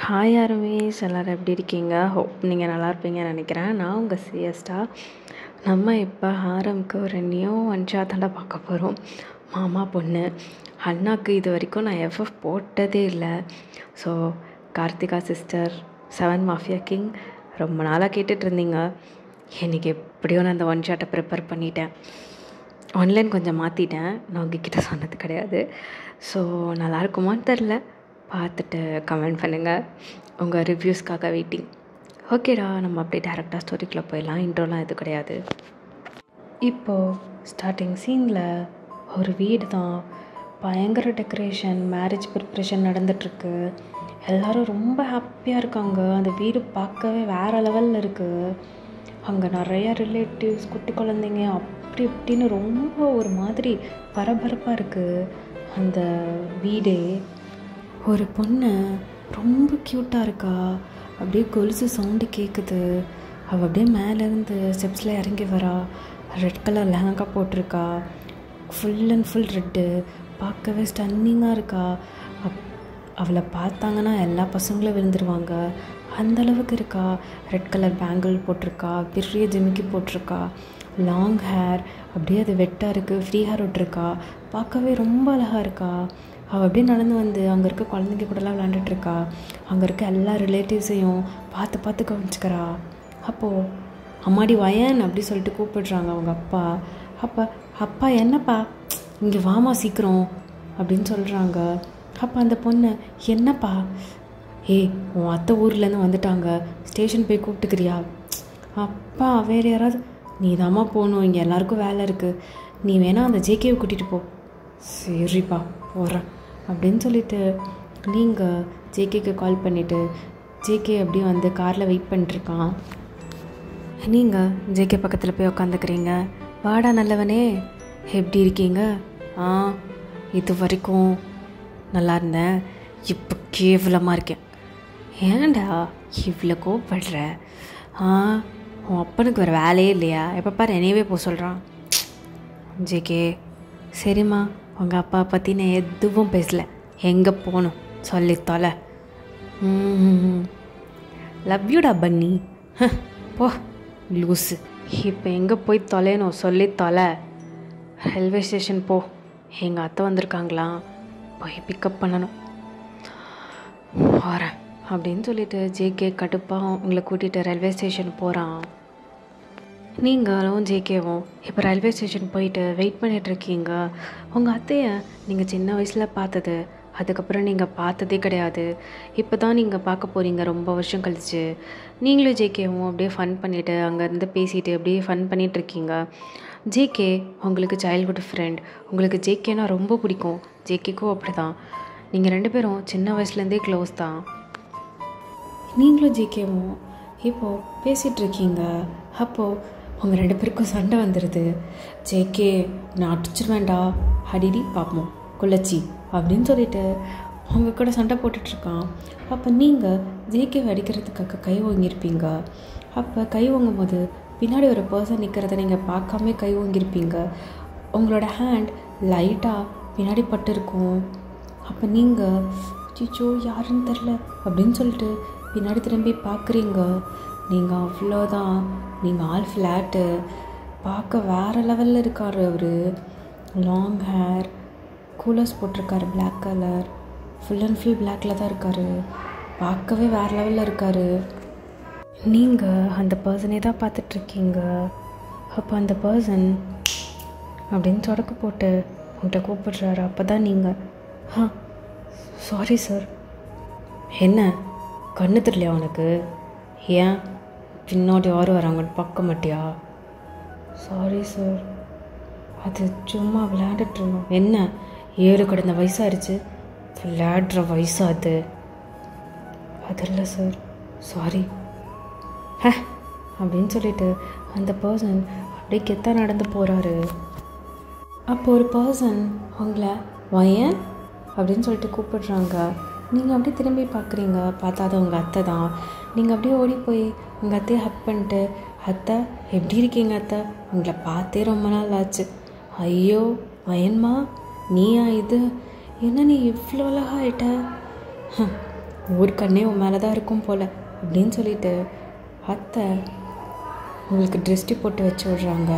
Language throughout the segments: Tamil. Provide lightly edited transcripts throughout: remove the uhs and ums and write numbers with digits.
ஹாய் ஆர்மீஸ், எல்லோரும் எப்படி இருக்கீங்க? ஹோப் நீங்கள் நல்லா இருப்பீங்கன்னு நினைக்கிறேன். நான் உங்கள் சிஎஸ்டா. நம்ம இப்போ ஆரம்க்கு ஒரு நியூ ஒன்ஷாத்தாண்ட பார்க்க போகிறோம். மாமா பொண்ணு அண்ணாக்கு இது வரைக்கும் நான் எஃப்எஃப் போட்டதே இல்லை. So Karthika sister 7 mafia king ரொம்ப நாளாக கேட்டுட்ருந்தீங்க. இன்றைக்கி எப்படியோ நான் அந்த ஒன்ஷாட்டை ப்ரிப்பேர் பண்ணிட்டேன். ஆன்லைன் கொஞ்சம் மாற்றிட்டேன், நான் உங்ககிட்ட சொன்னது கிடையாது. ஸோ நல்லாயிருக்குமான்னு தெரில, பார்த்துட்டு கமெண்ட் பண்ணுங்கள். உங்கள் ரிவ்யூஸ்க்காக வெயிட்டிங். ஓகேடா, நம்ம அப்படியே டேரெக்டாக ஸ்டோரிக்குள்ளே போயிடலாம். இன்ட்ரோலாம் எதுவும் கிடையாது. இப்போது ஸ்டார்டிங் சீனில் ஒரு வீடு தான், பயங்கர டெக்கரேஷன், மேரேஜ் ப்ரிப்ரேஷன் நடந்துகிட்ருக்கு. எல்லோரும் ரொம்ப ஹாப்பியாக இருக்காங்க. அந்த வீடு பார்க்கவே வேறு லெவலில் இருக்குது. அங்கே நிறையா ரிலேட்டிவ்ஸ், குட்டி குழந்தைங்க, அப்படி இப்படின்னு ரொம்ப ஒரு மாதிரி பரபரப்பாக இருக்குது அந்த வீடே. ஒரு பொண்ணு ரொம்ப க்யூட்டாக இருக்கா, அப்படியே கொலுசு சவுண்டு கேட்குது. அவள் அப்படியே மேலேருந்து ஸ்டெப்ஸில் இறங்கி வரா. ரெட் கலர் லெஹங்கா போட்டிருக்கா, ஃபுல் அண்ட் ஃபுல் ரெட்டு, பார்க்கவே ஸ்டன்னிங்காக இருக்கா. அவளை பார்த்தாங்கன்னா எல்லா பசங்களும் விழுந்துருவாங்க, அந்தளவுக்கு இருக்கா. ரெட் கலர் பேங்கிள் போட்டிருக்கா, பெரிய ஜிமிக்கி போட்டிருக்கா, லாங் ஹேர், அப்படியே அது வெட்டாக இருக்குது, ஃப்ரீ ஹேர் விட்டுருக்கா. பார்க்கவே ரொம்ப அழகாக இருக்கா. அவள் அப்படியே நடந்து வந்து அங்கே இருக்க குழந்தைங்க கூடலாம் விளாண்டுட்ருக்கா. அங்கே இருக்க எல்லா ரிலேட்டிவ்ஸையும் பார்த்து கவனிச்சுக்கிறா. அப்போது அம்மாடி வயன் அப்படி சொல்லிட்டு கூப்பிடுறாங்க அவங்க அப்பா. அப்பா என்னப்பா, இங்கே வாமா சீக்கிரம் அப்படின்னு சொல்கிறாங்க. அப்போ அந்த பொண்ணு, என்னப்பா? உன் அத்தை ஊர்லேருந்து வந்துட்டாங்க, ஸ்டேஷன் போய் கூப்பிட்டுக்கிறியா? அப்பா, வேறு யாராவது? நீ தாம்மா போகணும், இங்கே எல்லாருக்கும் வேலை இருக்குது, நீ வேணா அந்த ஜேகேவை கூட்டிகிட்டு போ. சரிப்பா, போகிறேன் அப்படின்னு சொல்லிவிட்டு நீங்கள் ஜேகேக்கு கால் பண்ணிவிட்டு ஜேகே அப்படியே வந்து காரில் வெயிட் பண்ணிட்டுருக்கான். நீங்கள் ஜேகே பக்கத்தில் போய் உக்காந்துக்கிறீங்க. வாடா நல்லவனே, எப்படி இருக்கீங்க? இது வரைக்கும் நல்லா இருந்தேன், இப்போ கேவலமாக இருக்கேன். ஏன்டா இவ்வளோ கோவப்படுற? உன் அப்பனுக்கு வேறு வேலையே இல்லையா? எப்போ பாரு என்னையவே போக சொல்கிறான். ஜேகே, சரிம்மா, உங்கள் அப்பா பற்றி நான் எதுவும் பேசலை, எங்கே போகணும் சொல்லி தொலை. லவ் யூடா பன்னி, போ லூஸு. இப்போ எங்கே போய் தொலையணும் சொல்லி தொலை. ரயில்வே ஸ்டேஷன் போ, எங்கள் அத்தை வந்திருக்காங்களாம், போய் பிக்கப் பண்ணணும், வரேன் அப்படின்னு சொல்லிட்டு ஜேகே கடுப்பாக உங்களை கூட்டிகிட்டு ரயில்வே ஸ்டேஷன் போகிறான். நீங்களும் ஜேகேவும் இப்போ ரயில்வே ஸ்டேஷன் போயிட்டு வெயிட் பண்ணிகிட்ருக்கீங்க. உங்கள் அத்தையை நீங்கள் சின்ன வயசில் பார்த்தது, அதுக்கப்புறம் நீங்கள் பார்த்ததே கிடையாது. இப்போ தான் நீங்கள் பார்க்க போகிறீங்க ரொம்ப வருஷம் கழிச்சு. நீங்களும் ஜேகேவும் அப்படியே ஃபன் பண்ணிவிட்டு அங்கேருந்து பேசிவிட்டு அப்படியே ஃபன் பண்ணிகிட்ருக்கீங்க. ஜேகே உங்களுக்கு சைல்ட்ஹுட் ஃப்ரெண்ட், உங்களுக்கு ஜேகேனா ரொம்ப பிடிக்கும். ஜேகேக்கும் அப்படி தான். நீங்கள் 2 பேரும் சின்ன வயசுலேருந்தே க்ளோஸ் தான். நீங்களும் ஜேகேவும் இப்போது பேசிகிட்ருக்கீங்க. அப்போது உங்கள் 2 பேருக்கும் சண்டை வந்துடுது. ஜேகே, நான் அடிச்சிருவேண்டா, அடிடி பார்ப்போம் குள்ளச்சி அப்படின்னு சொல்லிட்டு அவங்க கூட சண்டை போட்டுட்ருக்கான். அப்போ நீங்கள் ஜேகேவை அடிக்கிறதுக்காக கை வாங்கியிருப்பீங்க. அப்போ கை வாங்கும்போது பின்னாடி ஒரு பர்சன் நிற்கிறத நீங்கள் பார்க்காம கை வாங்கியிருப்பீங்க. உங்களோட ஹேண்ட் லைட்டாக பின்னாடி பட்டிருக்கும். அப்போ நீங்கள் சிச்சோ யாருன்னு தெரில அப்படின்னு சொல்லிட்டு பின்னாடி திரும்பி பார்க்குறீங்க. நீங்கள் அவ்வளோதான், நீங்கள் ஆல் ஃப்ளாட்டு, பார்க்க வேறு லெவலில் இருக்கார் அவர். லாங் ஹேர், கூலர்ஸ் போட்டிருக்காரு, black colour, full and full பிளாக்கில் தான் இருக்கார். பார்க்கவே வேறு லெவலில் இருக்கார். நீங்கள் அந்த பர்சனே தான் பார்த்துட்ருக்கீங்க. அப்போ அந்த பர்சன் அப்படின்னு சொடக்கு போட்டு உங்கள்கிட்ட கூப்பிடுறாரு. அப்போ தான் நீங்கள், சாரி சார். என்ன கண்ணு தெரியலையா உனக்கு? ஏன் பின்னாடி யாரும் வராங்கன்னு பார்க்க மாட்டியா? சாரி சார், அது சும்மா விளையாண்டுட்ருந்தோம். என்ன 7 கடந்த வயசாகிடுச்சு, விளையாடுற வயசா அது? அது இல்லை சார், சாரி அப்படின்னு சொல்லிட்டு அந்த பர்சன் அப்படியே கெத்தாக நடந்து போகிறாரு. அப்போ ஒரு பர்சன் உங்களை வயன் அப்படின்னு சொல்லிட்டு கூப்பிடுறாங்க. நீங்கள் அப்படியே திரும்பி பார்க்குறீங்க, பார்த்தா அது உங்கள் அத்தை தான். நீங்கள் அப்படியே ஓடி போய் உங்கள் அத்தையை ஹக் பண்ணிட்டு, அத்தை எப்படி இருக்கீங்க அத்தை, உங்களை பார்த்தே ரொம்ப நாள் ஆச்சு. ஐயோ வயன்மா, நீயா இது? என்ன நீ இவ்வளோ அழகாயிட்ட? ஊர் கண்ணே உன் மேலே தான் இருக்கும் போல் அப்படின்னு சொல்லிட்டு அத்தை உங்களுக்கு திருஷ்டி போட்டு வச்சு விட்றாங்க.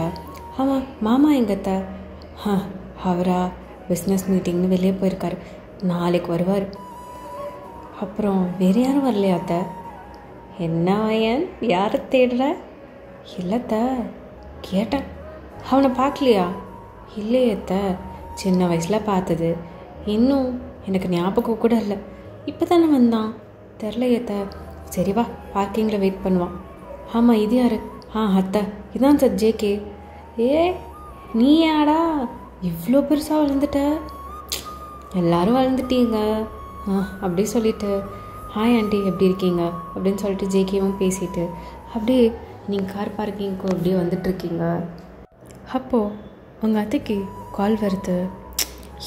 ஆமாம், மாமா எங்கள் அத்தை? அவரா பிஸ்னஸ் மீட்டிங்னு வெளியே போயிருக்காரு, நாளைக்கு வருவார். அப்புறம் வேறு யாரும் வரலையா அத்தை? என்ன வயன், யாரை தேடுற? இல்லைத்த, கேட்டேன். அவனை பார்க்கலையா? இல்லையே அத்தை, சின்ன வயசில் பார்த்தது, இன்னும் எனக்கு ஞாபகம் கூட இல்லை. இப்போ தானே வந்தான், தெரிலையத்த. சரி வா, பார்க்கிங்கில் வெயிட் பண்ணுவான். ஆமாம், இது யார்? அத்தை, இதான் சார் ஜேகே. ஏ நீ யாடா இவ்வளோ பெருசாக வளர்ந்துட்ட? எல்லோரும் வளர்ந்துட்டீங்க அப்படி சொல்லிட்டு, ஹாய் ஆண்டி எப்படி இருக்கீங்க அப்படின்னு சொல்லிட்டு ஜேகேவும் பேசிட்டு அப்படியே நீங்கள் கார் பார்க்கிங்க்கு அப்படியே வந்துட்டுருக்கீங்க. அப்போது உங்கள் அத்தைக்கு கால் வருது.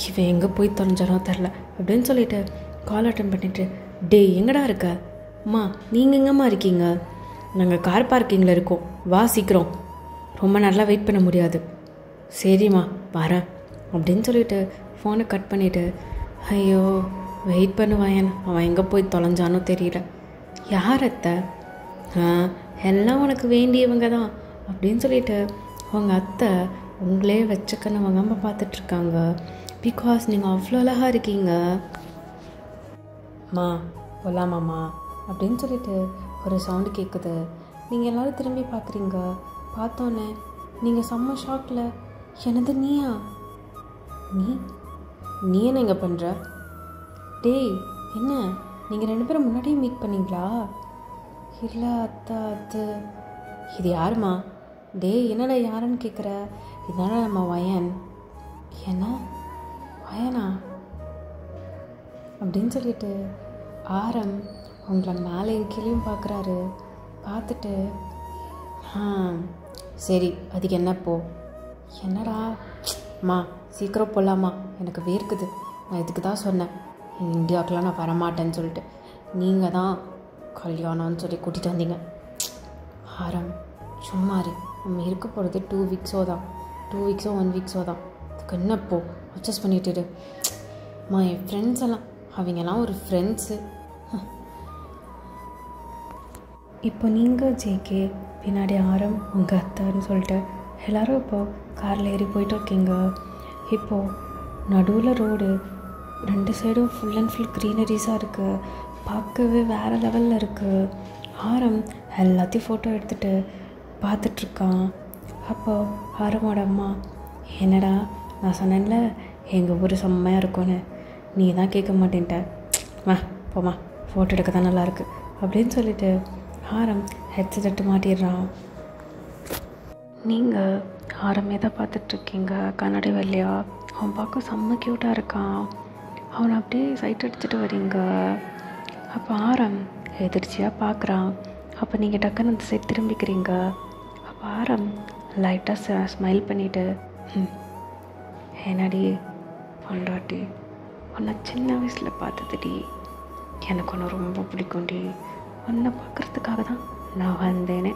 இவன் எங்கே போய் தொலைஞ்சானோ தெரில அப்படின்னு சொல்லிட்டு கால் அட்டன் பண்ணிவிட்டு, டே எங்கடா இருக்க? அம்மா நீங்கள் எங்கம்மா இருக்கீங்க? நாங்கள் கார் பார்க்கிங்கில் இருக்கோம், வா சீக்கிரம், ரொம்ப நல்லா வெயிட் பண்ண முடியாது. சரிம்மா வரேன் அப்படின்னு சொல்லிட்டு ஃபோனை கட் பண்ணிவிட்டு, ஐயோ வெயிட் பண்ணுவாயன், அவன் எங்கே போய் தொலைஞ்சானோ தெரியல. யார் அத்தை? எல்லாம் உனக்கு வேண்டியவங்க தான் அப்படின்னு சொல்லிட்டு உங்கள் அத்தை உங்களே வச்சுக்கன்னு அவங்க அம்மா பார்த்துட்ருக்காங்க. பிகாஸ் நீங்கள் அவ்வளோ அழகாக இருக்கீங்க. அம்மா போகலாமாம்மா அப்படின்னு சொல்லிட்டு ஒரு சவுண்டு கேட்குது. நீங்கள் எல்லோரும் திரும்பி பார்க்குறீங்க. பார்த்தோன்னே நீங்கள் செம்ம ஷாக்கில், எனது நீயா? நீ என்ன இங்கே பண்ணுற? டேய் என்ன, நீங்கள் 2 பேரும் முன்னாடியே மீட் பண்ணிங்களா? இல்லை அத்தா, இது யாருமா? டேய் என்னடா யாருன்னு கேட்குற? இதனால நம்ம வயன். என்ன வயனா அப்படின்னு சொல்லிட்டு ஆரம் உங்களை மேலேயும் கீழேயும் பார்க்குறாரு. பார்த்துட்டு சரி அதுக்கு என்னப்போ? என்னடா அம்மா சீக்கிரம் போகலாமா, எனக்கு வேர்க்குது. நான் இதுக்கு தான் சொன்னேன் இந்தியாவுக்குலாம் நான் வரமாட்டேன்னு சொல்லிட்டு, நீங்கள் தான் கல்யாணம்னு சொல்லி கூட்டிகிட்டு வந்தீங்க. ஆரம் சும்மாரு, நம்ம இருக்க போகிறது 2 வீக்ஸோ தான், 2 வீக்ஸோ 1 வீக்ஸோ தான். அதுக்கு என்னப்போ அட்ஜஸ்ட் பண்ணிட்டு அம்மா, என் ஃப்ரெண்ட்ஸ் எல்லாம் அவங்கெல்லாம் ஒரு ஃப்ரெண்ட்ஸு. இப்போ நீங்கள் ஜேகே, பின்னாடி ஆரம், உங்கள் அத்தைன்னு சொல்லிட்டு எல்லோரும் இப்போது காரில் ஏறி போயிட்டு இருக்கீங்க. இப்போது நடுவில் ரோடு, 2 சைடும் ஃபுல் அண்ட் ஃபுல் க்ரீனரிஸாக இருக்குது. பார்க்கவே வேறு லெவலில் இருக்குது. ஆரம் எல்லாத்தையும் ஃபோட்டோ எடுத்துகிட்டு பார்த்துட்ருக்கான். அப்போது ஆரமோட அம்மா, என்னடா நான் சொன்னேன்ல எங்கள் ஊர் செம்மையாக இருக்கும்னு, நீ தான் கேட்க மாட்டேன்ட்ட, வா போம்மா ஃபோட்டோ எடுக்க தான் நல்லாயிருக்கு அப்படின்னு சொல்லிட்டு ஆரம் ஹெட்செட் எடுத்து மாட்டிடுறான். நீங்கள் ஆரமே தான் பார்த்துட்ருக்கீங்க கண்ணாடி வழியா. அவன் பார்க்க செம்ம க்யூட்டாக இருக்கான். அவனை அப்படியே சைட் அடிச்சுட்டு வரீங்க. அப்போ ஆரம் எதிர்ச்சியாக பார்க்குறான். அப்போ நீங்கள் டக்குன்னு அந்த சைட் திரும்பிக்கிறீங்க. அப்போ ஆரம் லைட்டாக ஸ்மைல் பண்ணிவிட்டு, என்னடி பொண்டாட்டி, உன்னை சின்ன வயசில் பார்த்ததுடி, எனக்கு ஒன்று ரொம்ப பிடிக்கும்டி, உன்னை பார்க்குறதுக்காக தான் நான் வந்தேனே.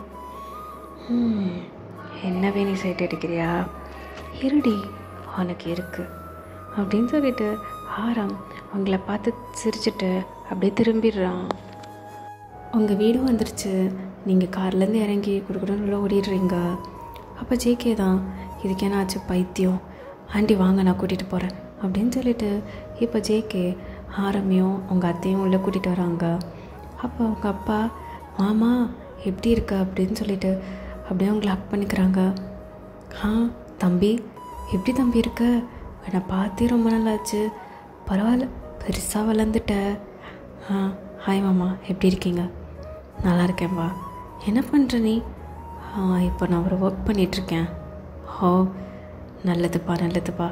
என்னவே நீ சைட் அடிக்கிறியா? இருடி உனக்கு இருக்குது அப்படின்னு சொல்லிட்டு ஆரம் அவங்கள பார்த்து சிரிச்சுட்டு அப்படியே திரும்பிடுறான். உங்கள் வீடும் வந்துருச்சு. நீங்கள் கார்லேருந்து இறங்கி கொடுக்கணும்னு ஓடிடுறீங்க. அப்போ ஜேகே தான், இதுக்கு என்ன ஆச்சு பைத்தியம், ஆண்டி வாங்க நான் கூட்டிகிட்டு போகிறேன் அப்படின்னு சொல்லிட்டு இப்போ ஜேகே ஆரமையும் உங்கள் அத்தையும் உள்ளே கூட்டிகிட்டு வராங்க. அப்போ அவங்க அப்பா, மாமா எப்படி இருக்க அப்படின்னு சொல்லிட்டு அப்படியே அவங்கள ஹக் பண்ணிக்கிறாங்க. தம்பி எப்படி தம்பி இருக்க? என்னை பார்த்தே ரொம்ப நல்லாச்சு, பரவாயில்ல பெருசாக வளர்ந்துட்ட. ஹாய் மாமா எப்படி இருக்கீங்க? நல்லா இருக்கேன்பா. என்ன பண்ணுற நீ? இப்போ நான் ஒரு ஒர்க் பண்ணிகிட்ருக்கேன். ஓ நல்லதுப்பா நல்லதுப்பா.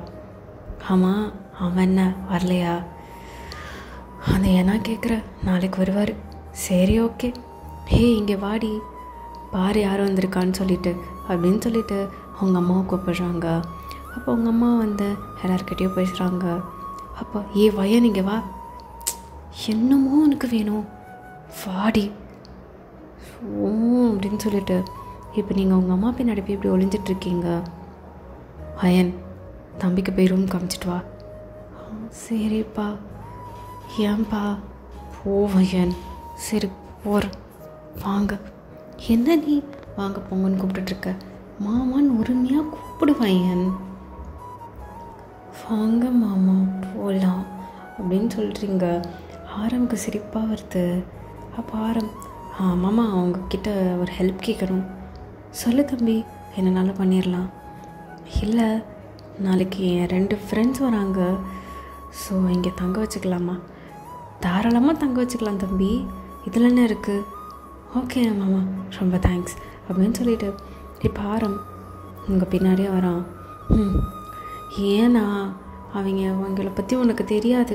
ஆமாம் அவன் என்ன வரலையா? அதை ஏன்னா கேட்குற, நாளைக்கு வருவார். சரி ஓகே. இங்கே வாடி பாரு யார் வந்திருக்கான்னு சொல்லிட்டு அப்படின்னு சொல்லிட்டு அவங்க அம்மாவை கூப்பிடுறாங்க. அப்போ அவங்க அம்மா வந்து எல்லாருக்கிட்டேயும் பேசுகிறாங்க. அப்போ வயன் இங்கே வா, என்னமோ உனக்கு வேணும் வாடி ஓ அப்படின்னு சொல்லிட்டு இப்போ நீங்கள் உங்கள் அம்மா பின்னாடி போய் இப்படி ஒளிஞ்சிட்ருக்கீங்க. வயன் தம்பிக்கு போய் ரூம் காமிச்சிட்டு வா. சரிப்பா. ஏன்பா? போவையன். சரி போகிறேன், வாங்க. என்ன நீ வாங்க போங்கன்னு கூப்பிட்டுட்ருக்க? மாமான்னு உரிமையாக கூப்பிடுவாயன். வாங்க மாமா போகலாம் அப்படின்னு சொல்கிறீங்க. ஆரம்புக்கு சிரிப்பாக வருது. அப்போ மாமா அவங்கக்கிட்ட ஒரு ஹெல்ப் கேட்கணும். சொல்லு தம்பி, என்னனாலும் பண்ணிடலாம். இல்லை, நாளைக்கு என் 2 ஃப்ரெண்ட்ஸ் வராங்க. ஸோ இங்கே தங்க வச்சுக்கலாமா? தாராளமாக தங்க வச்சுக்கலாம் தம்பி, இதில் என்ன இருக்குது? ஓகே மாமா, ரொம்ப தேங்க்ஸ் அப்படின்னு சொல்லிட்டு இப்போ உங்கள் பின்னாடியே வரான். ஏன்னா அவங்க அவங்கள பற்றி உனக்கு தெரியாது.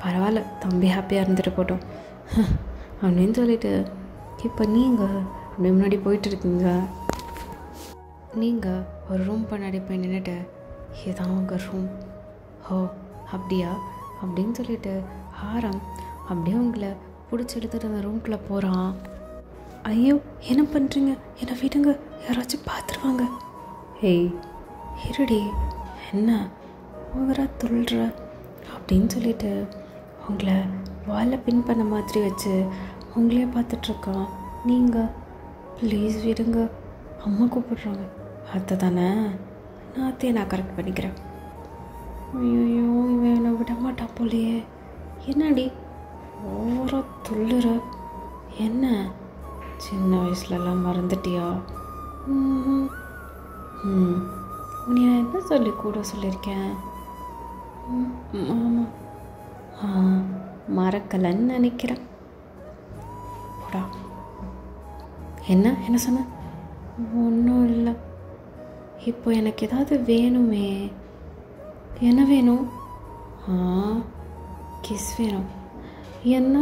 பரவாயில்ல, தம்பி ஹாப்பியாக இருந்துட்டு போட்டோம் அப்படின்னு சொல்லிட்டு இப்போ நீங்கள் அப்படி முன்னாடி போயிட்டுருக்கீங்க. நீங்கள் ஒரு ரூம் பின்னாடி போய் நின்றுட்டு, இதுதான் உங்கள் ரூம். ஓ அப்படியா அப்படின்னு சொல்லிட்டு அப்படியே உங்களை பிடிச்சி எடுத்துகிட்டு அந்த ரூம்குள்ளே போகிறான். ஐயோ என்ன பண்ணுறீங்க, என்னை விடுங்க, யாராச்சும் பார்த்துருவாங்க. ஏய் இருடி, என்ன ஓவராக துள்ளுற அப்படின்னு சொல்லிட்டு உங்களை வாலை பின் பண்ண மாதிரி வச்சு உங்களே பார்த்துட்ருக்கான். நீங்கள் ப்ளீஸ் விடுங்க, அம்மா கூப்பிடுறாங்க. அத்தை தானே, நான் கரெக்ட் பண்ணிக்கிறேன். ஐயோ இவன் என்னை விட மாட்டா போலையே. என்னடி ஓவராக துள்ளுற? என்ன சின்ன வயசுலலாம் மறந்துட்டியா? நீ என்ன சொல்லி கூட சொல்லியிருக்கேன்? ஆமாம், மறக்கலைன்னு நினைக்கிறேன். போடா. என்ன சொன்ன? ஒன்றும் இல்லை. இப்போ எனக்கு ஏதாவது வேணுமே. என்ன வேணும்? கிஸ் வேணும். என்ன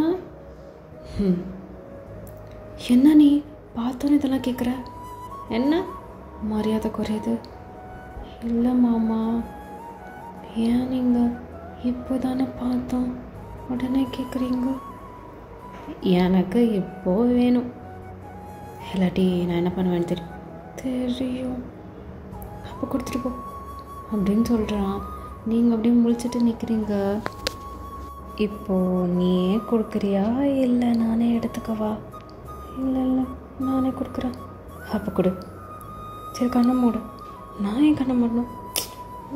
என்ன நீ பார்த்தோன்னு இதெல்லாம் கேட்குற? என்ன மரியாதை குறையுது? இல்லை மாமா, ஏன் நீங்கள் இப்போ தானே பார்த்தோம் உடனே கேட்குறீங்க? எனக்கு இப்போ வேணும், இல்லாட்டி நான் என்ன பண்ணுவேன்னு தெரியும். அப்போ கொடுத்துட்டு போ அப்படின்னு சொல்கிறான். நீங்கள் அப்படியே முழிச்சிட்டு நிற்கிறீங்க. இப்போது நீயே கொடுக்குறியா இல்லை நானே எடுத்துக்கவா? இல்லை நானே கொடுக்குறேன். அப்போ கொடு. சரி கண்ணை மூடு. நான் ஏன் கண்ணை மூடணும்?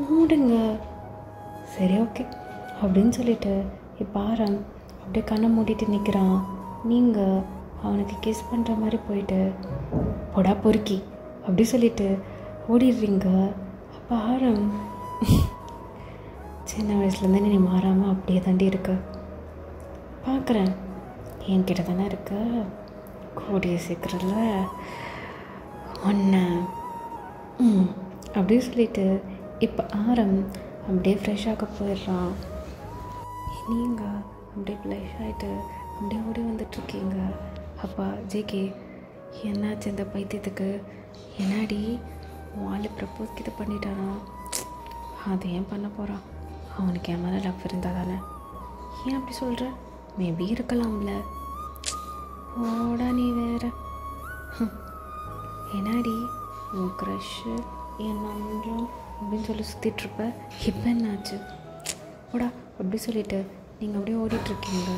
மூடுங்க. சரி ஓகே அப்படின்னு சொல்லிட்டு இப்போ அப்படியே கண்ணை மூடிட்டு நிற்கிறான். நீங்கள் அவனுக்கு கிஸ் பண்ணுற மாதிரி போயிட்டு பொடா பொறுக்கி அப்படி சொல்லிட்டு ஓடிடுறீங்க. அப்போ சின்ன வயசுலேருந்தே நீ மாறாமல் அப்படியே தாண்டி இருக்க. பார்க்குறேன், என்கிட்ட தானே இருக்க. கூடிய சீக்கிரத்தில் ஒன்று அப்படியே சொல்லிட்டு இப்போ அப்படியே ஃப்ரெஷ்ஷாக போயிடுறான். நீங்கள் அப்படியே ஃப்ரெஷ் ஆகிட்டு அப்படியே ஓடி வந்துட்டுருக்கீங்க. அப்பா ஜேகே, என்னாச்சு இந்த பைத்தியத்துக்கு? என்னாடி வாலி ப்ரப்போஸ் கிட்ட பண்ணிட்டாரான்? அது ஏன் பண்ண போகிறான்? அவனுக்கு என் மேலே லவ் இருந்தால் தானே. ஏன் அப்படி சொல்கிற? மேபி இருக்கலாம்ல. ஓடா நீ வேற. என்னாடி உன் க்ரஷ்ஷு என் நம்பும் அப்படின்னு சொல்லி சுற்றிட்டுருப்ப, இப்போ என்னாச்சு? ஓடா அப்படி சொல்லிவிட்டு நீங்கள் அப்படியே ஓடிட்டுருக்கீங்க.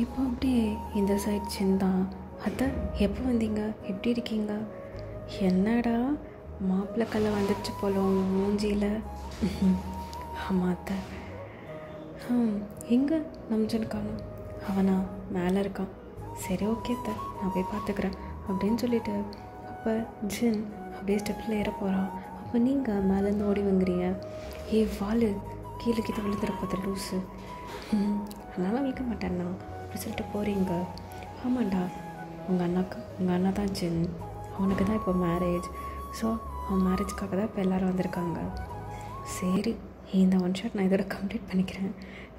இப்போ அப்படியே இந்த சைட் சின்தான். அத்தை எப்போ வந்தீங்க, எப்படி இருக்கீங்க? என்னடா மாப்பிள்ளை கல்லை வந்துடுச்சு போல உங்கள் மூஞ்சியில். ஆமாம் அத்தை. எங்கே நம்ஜனுக்கானோ? அவனா மேலே இருக்கான். சரி ஓகே அத்தை, நான் போய் பார்த்துக்கிறேன் அப்படின்னு சொல்லிவிட்டு அப்போ ஜின் அப்படியே ஸ்டெப்பில் ஏற போகிறான். அப்போ நீங்கள் மேலேருந்து ஓடி வந்துறீங்க. வாலு கீழே விழுந்துற பார்த்த லூஸு, அதனால் விழுக்க மாட்டேன்னா அப்படி சொல்லிட்டு போகிறீங்க. ஆமாண்டா, உங்கள் அண்ணா தான் ஜின், அவனுக்கு தான் இப்போ மேரேஜ். ஸோ அவன் மேரேஜ்க்காக தான் இப்போ எல்லோரும் வந்திருக்காங்க. சரி, இந்த ஒன் ஷாட் நான் இதோட கம்ப்ளீட் பண்ணிக்கிறேன்.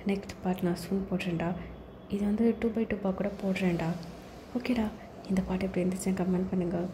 நெக்ஸ்ட் பார்ட் நான் சூன் போடுறேன்டா. இது 2x2 கூட போடுறேன்டா. ஓகேடா, இந்த பாட்டு எப்படி இருந்துச்சுன்னு கமெண்ட் பண்ணுங்கள்.